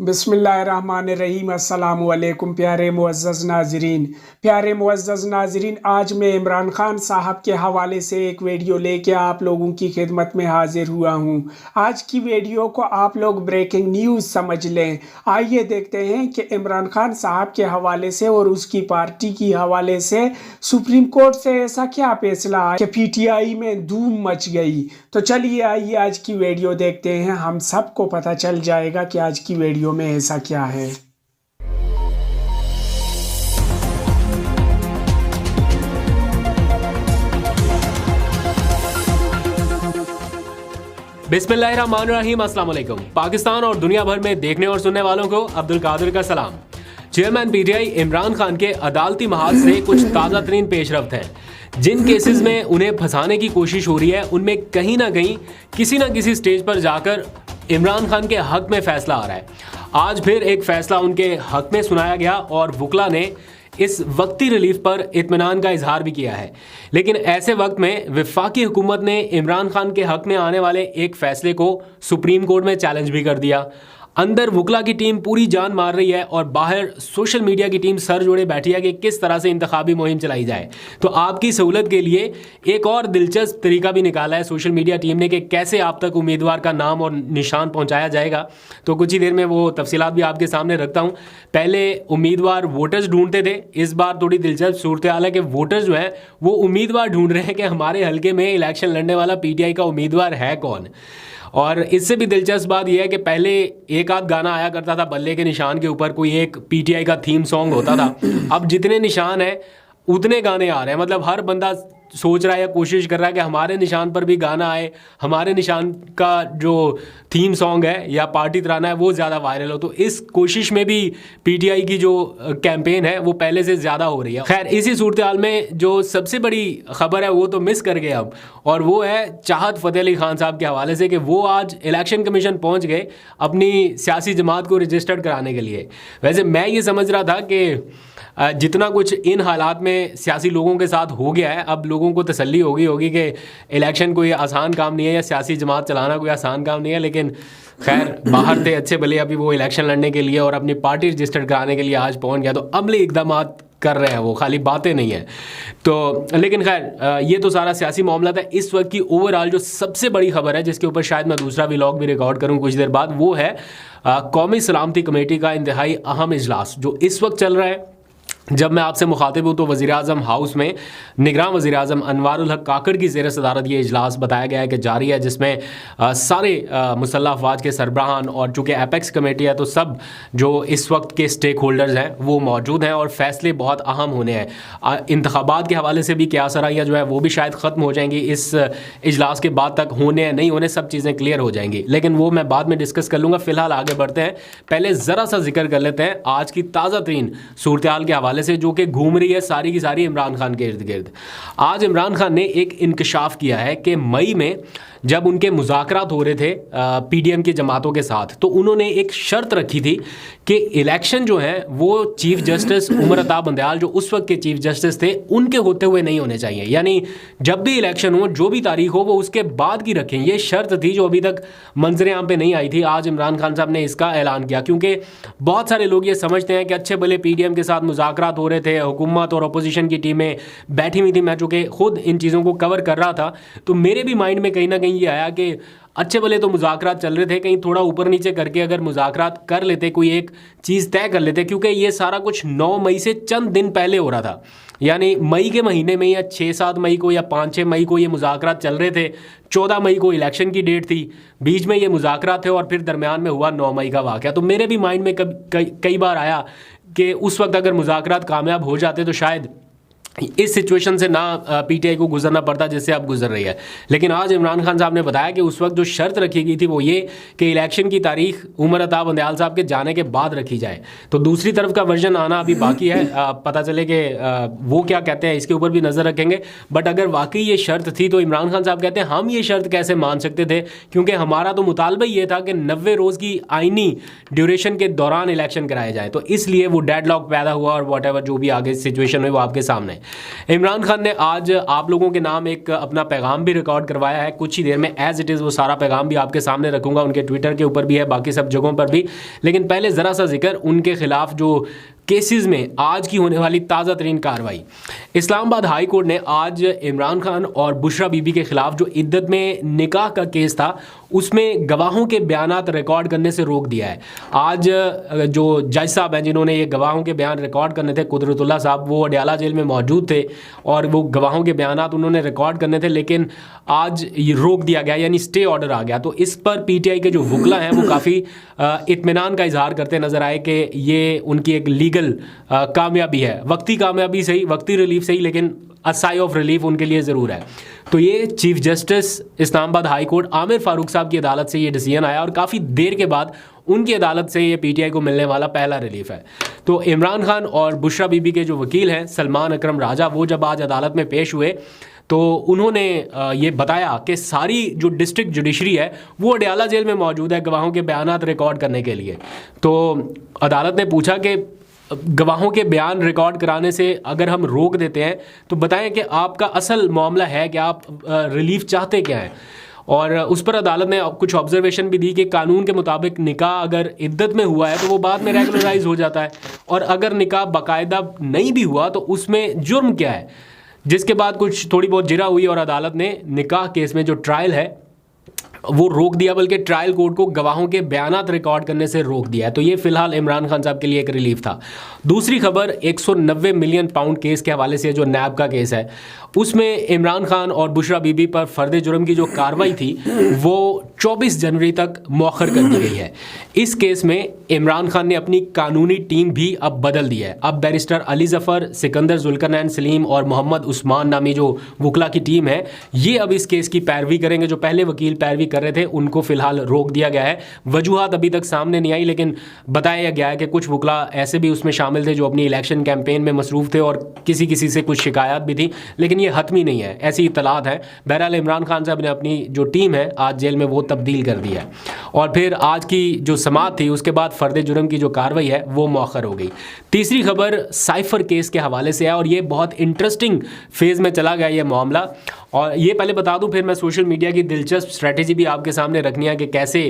बिस्मिल्लाहिर्रहमानिर्रहीम। अस्सलामु अलैकुम प्यारे मुअज़्ज़ज़ नाज़रीन, आज मैं इमरान खान साहब के हवाले से एक वीडियो लेके आप लोगों की खिदमत में हाजिर हुआ हूँ। आज की वीडियो को आप लोग ब्रेकिंग न्यूज़ समझ लें। आइए देखते हैं कि इमरान खान साहब के हवाले से और उसकी पार्टी की हवाले से सुप्रीम कोर्ट से ऐसा क्या फैसला आया कि PTI में धूम मच गई। तो चलिए आइए आज की वीडियो देखते हैं, हम सबको पता चल जाएगा कि आज की वीडियो में ऐसा क्या है। बिस्मिल्लाहिर्रहमानिर्रहीम। अस्सलाम वालेकुम। पाकिस्तान और दुनिया भर में देखने और सुनने वालों को अब्दुल कादिर का सलाम। चेयरमैन PTI इमरान खान के अदालती महाज से कुछ ताज़ा तरीन पेशरफ्त हैं। जिन केसेस में उन्हें फंसाने की कोशिश हो रही है उनमें कहीं ना कहीं किसी ना किसी स्टेज पर जाकर इमरान खान के हक में फैसला आ रहा है। आज फिर एक फैसला उनके हक में सुनाया गया और वकला ने इस वक्ती रिलीफ पर इत्मीनान का इजहार भी किया है। लेकिन ऐसे वक्त में वफाकी हुकूमत ने इमरान खान के हक में आने वाले एक फैसले को सुप्रीम कोर्ट में चैलेंज भी कर दिया। अंदर वकला की टीम पूरी जान मार रही है और बाहर सोशल मीडिया की टीम सर जोड़े बैठी है कि किस तरह से इंतखाबी मुहिम चलाई जाए। तो आपकी सहूलत के लिए एक और दिलचस्प तरीका भी निकाला है सोशल मीडिया टीम ने कि कैसे आप तक उम्मीदवार का नाम और निशान पहुंचाया जाएगा। तो कुछ ही देर में वो तफसीलात भी आपके सामने रखता हूं। पहले उम्मीदवार वोटर्स ढूंढते थे, इस बार थोड़ी दिलचस्प सूरत हाल है कि वोटर्स जो हैं वो उम्मीदवार ढूंढ रहे हैं कि हमारे हल्के में इलेक्शन लड़ने वाला PTI का उम्मीदवार है कौन। और इससे भी दिलचस्प बात यह है कि पहले एक आध गाना आया करता था बल्ले के निशान के ऊपर, कोई एक PTI का थीम सॉन्ग होता था। अब जितने निशान हैं उतने गाने आ रहे हैं। मतलब हर बंदा सोच रहा है या कोशिश कर रहा है कि हमारे निशान पर भी गाना आए, हमारे निशान का जो थीम सॉन्ग है या पार्टी तराना है वो ज़्यादा वायरल हो। तो इस कोशिश में भी PTI की जो कैंपेन है वो पहले से ज़्यादा हो रही है। खैर, इसी सूरत हाल में जो सबसे बड़ी खबर है वो तो मिस कर गए अब, और वो है चाहत फ़तेह अली खान साहब के हवाले से कि वो आज इलेक्शन कमीशन पहुँच गए अपनी सियासी जमात को रजिस्टर्ड कराने के लिए। वैसे मैं ये समझ रहा था कि जितना कुछ इन हालात में सियासी लोगों के साथ हो गया है, अब लोगों को तसल्ली होगी कि इलेक्शन कोई आसान काम नहीं है या सियासी जमात चलाना कोई आसान काम नहीं है। लेकिन खैर, बाहर थे अच्छे भले, अभी वो इलेक्शन लड़ने के लिए और अपनी पार्टी रजिस्टर्ड कराने के लिए आज पहुंच गया। तो अमली इकदाम कर रहे हैं, वो खाली बातें नहीं है। तो लेकिन खैर, ये तो सारा सियासी मामला था। इस वक्त की ओवरऑल जो सबसे बड़ी खबर है जिसके ऊपर शायद मैं दूसरा व्लॉग भी रिकॉर्ड करूँ कुछ देर बाद, वो है कौमी सलामती कमेटी का इंतहाई अहम इजलास जो इस वक्त चल रहा है। जब मैं आपसे मुखातिब हूँ तो वज़ीर-ए-आज़म हाउस में निगरान वज़ीर-ए-आज़म अनवारुल हक काकड़ की ज़ेर सदारत ये इजलास बताया गया है कि जारी है, जिसमें सारे मुसल्लह अफ़वाज के सरबराहान और चूँकि एपेक्स कमेटी है तो सब जो इस वक्त के स्टेक होल्डर्स हैं वो मौजूद हैं और फ़ैसले बहुत अहम होने हैं। इंतखाबात के हवाले से भी क्या सराहियाँ जो है वो भी शायद ख़त्म हो जाएंगी इस इजलास के बाद तक, होने नहीं होने सब चीज़ें क्लियर हो जाएंगी, लेकिन वो मैं बाद में डिस्कस कर लूँगा। फ़िलहाल आगे बढ़ते हैं। पहले ज़रा सा जिक्र कर लेते हैं आज की ताज़ा तरीन सूरत हाल के हवाले से जो कि घूम रही है सारी की सारी इमरान खान के इर्द गिर्द। आज इमरान खान ने एक इंकशाफ किया है कि मई में जब उनके मुज़ाकरात हो रहे थे PDM की जमातों के साथ, तो उन्होंने एक शर्त रखी थी कि इलेक्शन जो है वो चीफ जस्टिस उमर अता बंदयाल जो उस वक्त के चीफ जस्टिस थे उनके होते हुए नहीं होने चाहिए। यानी जब भी इलेक्शन हो, जो भी तारीख हो, वो उसके बाद की रखें। ये शर्त थी जो अभी तक मंजर आम पे नहीं आई थी। आज इमरान खान साहब ने इसका ऐलान किया क्योंकि बहुत सारे लोग ये समझते हैं कि अच्छे भले PDM के साथ मुज़ाकरात हो रहे थे, हुकूमत और अपोजिशन की टीमें बैठी हुई थी। मैं चूँकि खुद इन चीज़ों को कवर कर रहा था तो मेरे भी माइंड में कहीं ना कहीं ये आया कि अच्छे भले तो मुज़ाकरात चल रहे थे, कहीं थोड़ा ऊपर नीचे करके अगर मुज़ाकरात कर लेते, कोई एक चीज़ तय कर लेते, क्योंकि ये सारा कुछ 9 मई से चंद दिन पहले हो रहा था। यानी मई के महीने में या 6-7 मई को या 5-6 मई को ये मुज़ाकरात चल रहे थे। 14 मई को इलेक्शन की डेट थी, बीच में ये मुज़ाकरात थे और फिर दरमियान में हुआ 9 मई का वाक़या। तो मेरे भी माइंड में कई बार आया कि उस वक्त अगर मुज़ाकरात कामयाब हो जाते तो शायद इस सिचुएशन से ना PTI को गुजरना पड़ता जिससे अब गुजर रही है। लेकिन आज इमरान खान साहब ने बताया कि उस वक्त जो शर्त रखी गई थी वो ये कि इलेक्शन की तारीख उमर अता बंदयाल साहब के जाने के बाद रखी जाए। तो दूसरी तरफ का वर्जन आना अभी बाकी है, पता चले कि वो क्या कहते हैं, इसके ऊपर भी नज़र रखेंगे। बट अगर वाकई ये शर्त थी तो इमरान खान साहब कहते हैं हम ये शर्त कैसे मान सकते थे, क्योंकि हमारा तो मुतालबा ये था कि 90 रोज़ की आइनी ड्यूरेशन के दौरान इलेक्शन कराए जाए। तो इसलिए वो डेडलॉक पैदा हुआ और वॉट एवर जो भी आगे सिचुएशन हुई वो आपके सामने। इमरान खान ने आज आप लोगों के नाम एक अपना पैगाम भी रिकॉर्ड करवाया है। कुछ ही देर में एज इट इज़ वो सारा पैगाम भी आपके सामने रखूंगा, उनके ट्विटर के ऊपर भी है, बाकी सब जगहों पर भी। लेकिन पहले ज़रा सा जिक्र उनके खिलाफ जो केसेस में आज की होने वाली ताज़ा तरीन कार्रवाई। इस्लामाबाद हाई कोर्ट ने आज इमरान खान और बुशरा बीबी के खिलाफ जो इद्दत में निकाह का केस था उसमें गवाहों के बयानात रिकॉर्ड करने से रोक दिया है। आज जो जज साहब हैं जिन्होंने ये गवाहों के बयान रिकॉर्ड करने थे, कुदरतुल्लाह साहब, वो अडयाला जेल में मौजूद थे और वो गवाहों के बयानात उन्होंने रिकॉर्ड करने थे, लेकिन आज ये रोक दिया गया, यानी स्टे ऑर्डर आ गया। तो इस पर पीटीआई के जो वकला हैं वो काफ़ी इत्मीनान का इजहार करते नजर आए कि ये उनकी एक लीगल कामयाबी है, वक्ती कामयाबी सही, वक्ती रिलीफ सही, लेकिन अ साई ऑफ रिलीफ उनके लिए ज़रूर है। तो ये chief justice Islamabad high court Aamir Farooq साहब की अदालत से ये डिसीजन आया और काफ़ी देर के बाद उनकी अदालत से ये पीटीआई को मिलने वाला पहला रिलीफ है। तो इमरान खान और बुशरा बीबी के जो वकील हैं सलमान अकरम राजा, वो जब आज अदालत में पेश हुए तो उन्होंने ये बताया कि सारी जो डिस्ट्रिक्ट जुडिशरी है वो अडयाला जेल में मौजूद है गवाहों के बयानात रिकॉर्ड करने के लिए। तो अदालत ने पूछा कि गवाहों के बयान रिकॉर्ड कराने से अगर हम रोक देते हैं तो बताएं कि आपका असल मामला है कि आप रिलीफ चाहते क्या हैं। और उस पर अदालत ने कुछ ऑब्जर्वेशन भी दी कि कानून के मुताबिक निकाह अगर इद्दत में हुआ है तो वो बाद में रेगुलराइज हो जाता है, और अगर निकाह बाकायदा नहीं भी हुआ तो उसमें जुर्म क्या है। जिसके बाद कुछ थोड़ी बहुत जिरा हुई और अदालत ने निकाह केस में जो ट्रायल है वो रोक दिया, बल्कि ट्रायल कोर्ट को गवाहों के बयानात रिकॉर्ड करने से रोक दिया है। तो ये फिलहाल इमरान खान साहब के लिए एक रिलीफ था। दूसरी खबर 190 मिलियन पाउंड केस के हवाले से, जो नैब का केस है, उसमें इमरान खान और बुशरा बीबी पर फर्द जुर्म की जो कार्रवाई थी वो 24 जनवरी तक मौखर कर दी गई है। इस केस में इमरान खान ने अपनी कानूनी टीम भी अब बदल दी है। अब बैरिस्टर अली जफ़र, सिकंदर जुल्करनैन सलीम और मोहम्मद उस्मान नामी जो वकला की टीम है, ये अब इस केस की पैरवी करेंगे। जो पहले वकील पैरवी कर रहे थे उनको फिलहाल रोक दिया गया है। वजूहात अभी तक सामने नहीं आई, लेकिन बताया गया है कि कुछ वकला ऐसे भी उसमें शामिल थे जो अपनी इलेक्शन कैंपेन में मसरूफ़ थे और किसी से कुछ शिकायत भी थी, लेकिन ये हतमी नहीं है, ऐसी इतलात है। बहरहाल इमरान खान साहब ने अपनी जो टीम है आज जेल में वो तब्दील कर दी है। और फिर आज की जो समाअत थी उसके बाद फर्द जुर्म की जो कार्रवाई है वो मौखर हो गई। तीसरी खबर साइफर केस के हवाले से है और ये बहुत इंटरेस्टिंग फेज़ में चला गया ये मामला। और ये पहले बता दूं, फिर मैं सोशल मीडिया की दिलचस्प स्ट्रैटेजी भी आपके सामने रखनी है कि कैसे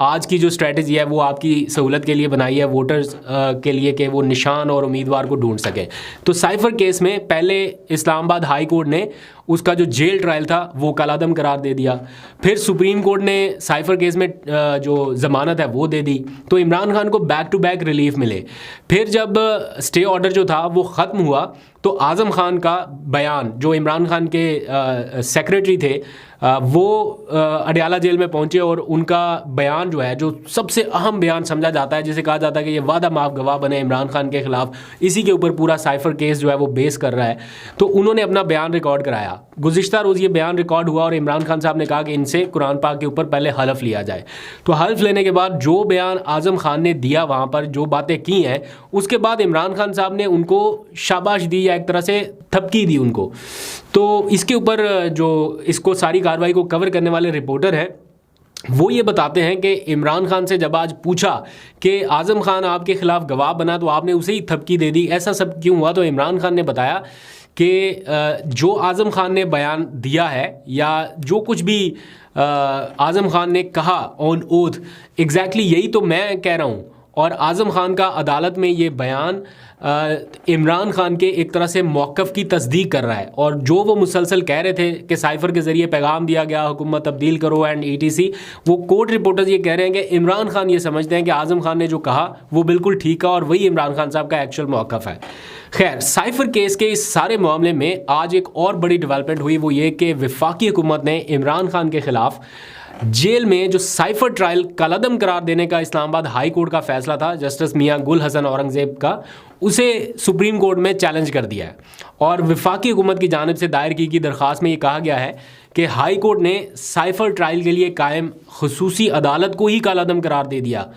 आज की जो स्ट्रैटेजी है वो आपकी सहूलत के लिए बनाई है, वोटर्स के लिए, कि वो निशान और उम्मीदवार को ढूंढ सकें। तो साइफर केस में पहले इस्लामाबाद हाई कोर्ट ने उसका जो जेल ट्रायल था वो कलादम करार दे दिया। फिर सुप्रीम कोर्ट ने साइफर केस में जो ज़मानत है वो दे दी, तो इमरान खान को बैक टू बैक रिलीफ मिले। फिर जब स्टे ऑर्डर जो था वो ख़त्म हुआ तो आज़म खान का बयान, जो इमरान खान के सेक्रेटरी थे, वो अडयाला जेल में पहुंचे और उनका बयान जो है, जो सबसे अहम बयान समझा जाता है, जिसे कहा जाता है कि ये वादा माफ गवाह बने इमरान खान के ख़िलाफ़, इसी के ऊपर पूरा साइफर केस जो है वो बेस कर रहा है, तो उन्होंने अपना बयान रिकॉर्ड कराया। गुज़िश्ता रोज़ ये बयान रिकॉर्ड हुआ और इमरान खान साहब ने कहा कि इनसे कुरान पाक के ऊपर पहले हल्फ लिया जाए। तो हल्फ लेने के बाद जो बयान आज़म खान ने दिया, वहाँ पर जो बातें की हैं, उसके बाद इमरान खान साहब ने उनको शाबाश दी या एक तरह से थपकी दी उनको। तो इसके ऊपर जो इसको सारी कार्रवाई को कवर करने वाले रिपोर्टर हैं वो ये बताते हैं कि इमरान खान से जब आज पूछा कि आज़म खान आपके ख़िलाफ़ गवाह बना तो आपने उसे ही थपकी दे दी, ऐसा सब क्यों हुआ, तो इमरान खान ने बताया कि जो आज़म खान ने बयान दिया है या जो कुछ भी आज़म खान ने कहा ऑन ओथ, एग्जैक्टली यही तो मैं कह रहा हूँ। और आज़म खान का अदालत में ये बयान इमरान खान के एक तरह से मौक़िफ़ की तस्दीक कर रहा है। और जो वो मुसलसल कह रहे थे कि साइफ़र के ज़रिए पैगाम दिया गया, हुकूमत तब्दील करो एंड ETC, वो कोर्ट रिपोर्टर्स ये कह रहे हैं कि इमरान खान ये समझते हैं कि आज़म खान ने जो कहा वो बिल्कुल ठीक है और वही इमरान खान साहब का एक्चुअल मौक़िफ़ है। खैर, साइफर केस के इस सारे मामले में आज एक और बड़ी डेवलपमेंट हुई, वो ये कि वफाकी हुकूमत ने इमरान खान के ख़िलाफ़ जेल में जो साइफर ट्रायल कलअदम करार देने का इस्लामाबाद हाई कोर्ट का फैसला था जस्टिस मियां गुल हसन औरंगज़ेब का, उसे सुप्रीम कोर्ट में चैलेंज कर दिया है। और वफाकी हुकूमत की जानिब से दायर की दरख्वास्त में ये कहा गया है कि हाई कोर्ट ने साइफर ट्रायल के लिए कायम खुसूसी अदालत को ही कलअदम करार दे दिया,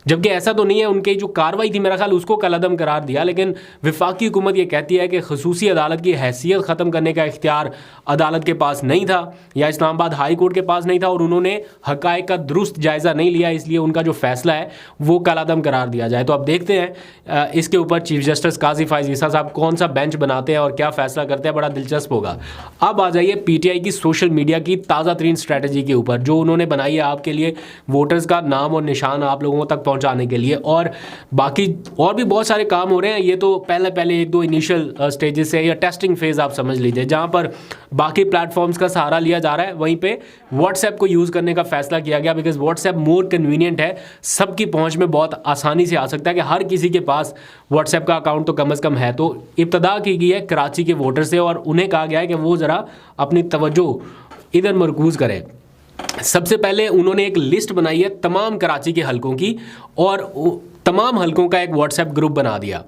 जबकि ऐसा तो नहीं है, उनकी जो कार्रवाई थी मेरा ख्याल उसको कलअदम करार दिया, लेकिन वफाकी हुकूमत ये कहती है कि खसूसी अदालत की हैसियत ख़त्म करने का इख्तियार अदालत के पास नहीं था या इस्लामाबाद हाई कोर्ट के पास नहीं था, और उन्होंने हक़ाइक़ का दुरुस्त जायज़ा नहीं लिया, इसलिए उनका जो फैसला है वो कलअदम करार दिया जाए। तो अब देखते हैं इसके ऊपर चीफ जस्टिस काजी फ़ाइज़ ईसा साहब कौन सा बेंच बनाते हैं और क्या फ़ैसला करते हैं, बड़ा दिलचस्प होगा। अब आ जाइए PTI की सोशल मीडिया की ताज़ा तरीन स्ट्रैटेजी के ऊपर जो उन्होंने बनाई है आपके लिए, वोटर्स का नाम और निशान आप लोगों तक पहुंचाने के लिए, और बाकी और भी बहुत सारे काम हो रहे हैं। ये तो पहले एक दो इनिशियल स्टेजेस है या टेस्टिंग फेज़ आप समझ लीजिए, जहां पर बाकी प्लेटफॉर्म्स का सहारा लिया जा रहा है, वहीं पे व्हाट्सएप को यूज़ करने का फैसला किया गया, बिकॉज व्हाट्सएप मोर कन्वीनियंट है, सबकी पहुंच में बहुत आसानी से आ सकता है कि हर किसी के पास व्हाट्सएप का अकाउंट तो कम से कम है। तो इब्तदा की गई है कराची के वोटर से और उन्हें कहा गया है कि वो ज़रा अपनी तवज्जो इधर मरकूज़ करें। सबसे पहले उन्होंने एक लिस्ट बनाई है तमाम कराची के हलकों की और तमाम हलकों का एक व्हाट्सएप ग्रुप बना दिया,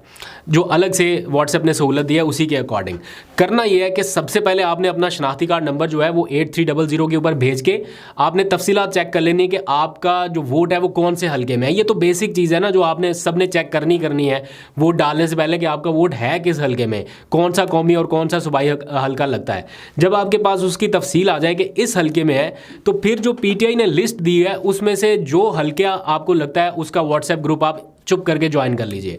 जो अलग से व्हाट्सएप ने सहूलत दी है उसी के अकॉर्डिंग। करना यह है कि सबसे पहले आपने अपना शनाख्ती कार्ड नंबर जो है वो 8300 के ऊपर भेज के आपने तफसीलात चेक कर लेनी है कि आपका जो वोट है वो कौन से हलके में है। ये तो बेसिक चीज़ है ना जो आपने सबने चेक करनी है वोट डालने से पहले, कि आपका वोट है किस हलके में, कौन सा कौमी और कौन सा सूबाई हलका लगता है। जब आपके पास उसकी तफसील आ जाए कि इस हलके में है, तो फिर जो PTI ने लिस्ट दी है उसमें से जो हलका आपको लगता है उसका व्हाट्सएप ग्रुप आप चुप करके ज्वाइन कर लीजिए,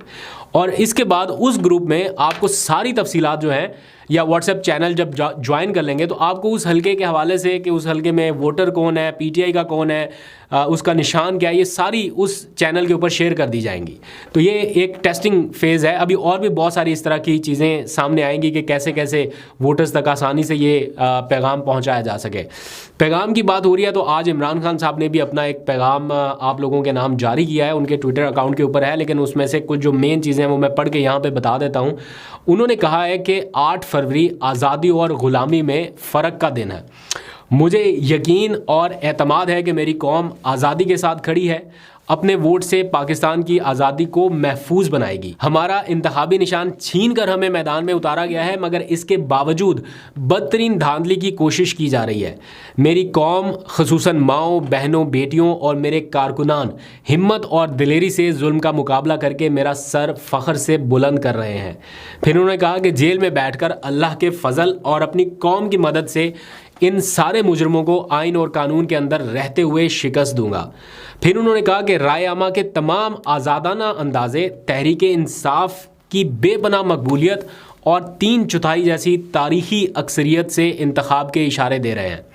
और इसके बाद उस ग्रुप में आपको सारी तफसीलात जो हैं, या व्हाट्सएप चैनल जब ज्वाइन कर लेंगे तो आपको उस हलके के हवाले से कि उस हलके में वोटर कौन है, PTI का कौन है, उसका निशान क्या है, ये सारी उस चैनल के ऊपर शेयर कर दी जाएंगी। तो ये एक टेस्टिंग फेज़ है, अभी और भी बहुत सारी इस तरह की चीज़ें सामने आएंगी कि कैसे कैसे वोटर्स तक आसानी से ये पैगाम पहुंचाया जा सके। पैगाम की बात हो रही है तो आज इमरान खान साहब ने भी अपना एक पैगाम आप लोगों के नाम जारी किया है, उनके ट्विटर अकाउंट के ऊपर है, लेकिन उसमें से कुछ जो मेन चीज़ें हैं वो मैं पढ़ के यहाँ पे बता देता हूँ। उन्होंने कहा है कि 8 फरवरी आज़ादी और ग़ुलामी में फ़र्क का दिन है। मुझे यकीन और एतमाद है कि मेरी कौम आज़ादी के साथ खड़ी है, अपने वोट से पाकिस्तान की आज़ादी को महफूज बनाएगी। हमारा इंतखाबी निशान छीन कर हमें मैदान में उतारा गया है, मगर इसके बावजूद बदतरीन धांधली की कोशिश की जा रही है। मेरी कौम खसूसन माओं, बहनों, बेटियों और मेरे कारकुनान हिम्मत और दिलेरी से जुल्म का मुकाबला करके मेरा सर फ़ख्र से बुलंद कर रहे हैं। फिर उन्होंने कहा कि जेल में बैठकर अल्लाह के फजल और अपनी कौम की मदद से इन सारे मुजरमों को आइन और कानून के अंदर रहते हुए शिकस्त दूंगा। फिर उन्होंने कहा कि राय आमा के तमाम आज़ादाना अंदाजे तहरीक इंसाफ की बेपनाह मकबूलियत और 3/4 जैसी तारीखी अक्सरियत से इंतखाब के इशारे दे रहे हैं।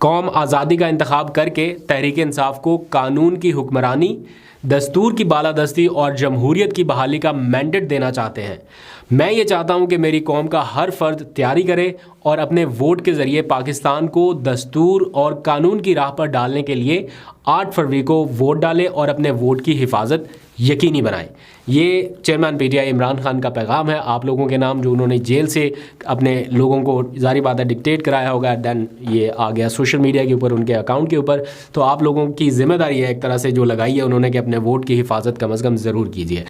कौम आज़ादी का इंतखाब करके तहरीक इंसाफ को कानून की हुक्मरानी, दस्तूर की बालादस्ती और जमहूरियत की बहाली का मैंडेट देना चाहते हैं। मैं ये चाहता हूँ कि मेरी कौम का हर फ़र्द तैयारी करे और अपने वोट के ज़रिए पाकिस्तान को दस्तूर और कानून की राह पर डालने के लिए 8 फरवरी को वोट डाले और अपने वोट की हिफाजत यकीनी बनाएं। ये चेयरमैन PTI इमरान खान का पैगाम है आप लोगों के नाम, जो उन्होंने जेल से अपने लोगों को ज़ाहिर बात है डिक्टेट कराया होगा, दैन ये आ गया सोशल मीडिया के ऊपर, उनके अकाउंट के ऊपर। तो आप लोगों की ज़िम्मेदारी है एक तरह से जो लगाई है उन्होंने कि अपने वोट की हिफाजत कम से कम ज़रूर कीजिए।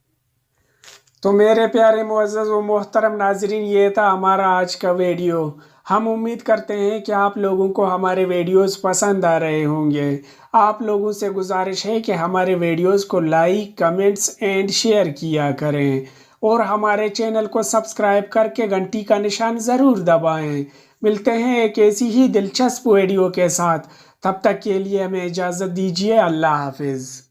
तो मेरे प्यारे मुअज़्ज़ज़ व मोहतरम नाज़रीन, ये था हमारा आज का वीडियो। हम उम्मीद करते हैं कि आप लोगों को हमारे वीडियोस पसंद आ रहे होंगे। आप लोगों से गुजारिश है कि हमारे वीडियोस को लाइक, कमेंट्स एंड शेयर किया करें और हमारे चैनल को सब्सक्राइब करके घंटी का निशान ज़रूर दबाएं। मिलते हैं एक ऐसी ही दिलचस्प वीडियो के साथ, तब तक के लिए हमें इजाज़त दीजिए। अल्लाह हाफिज़।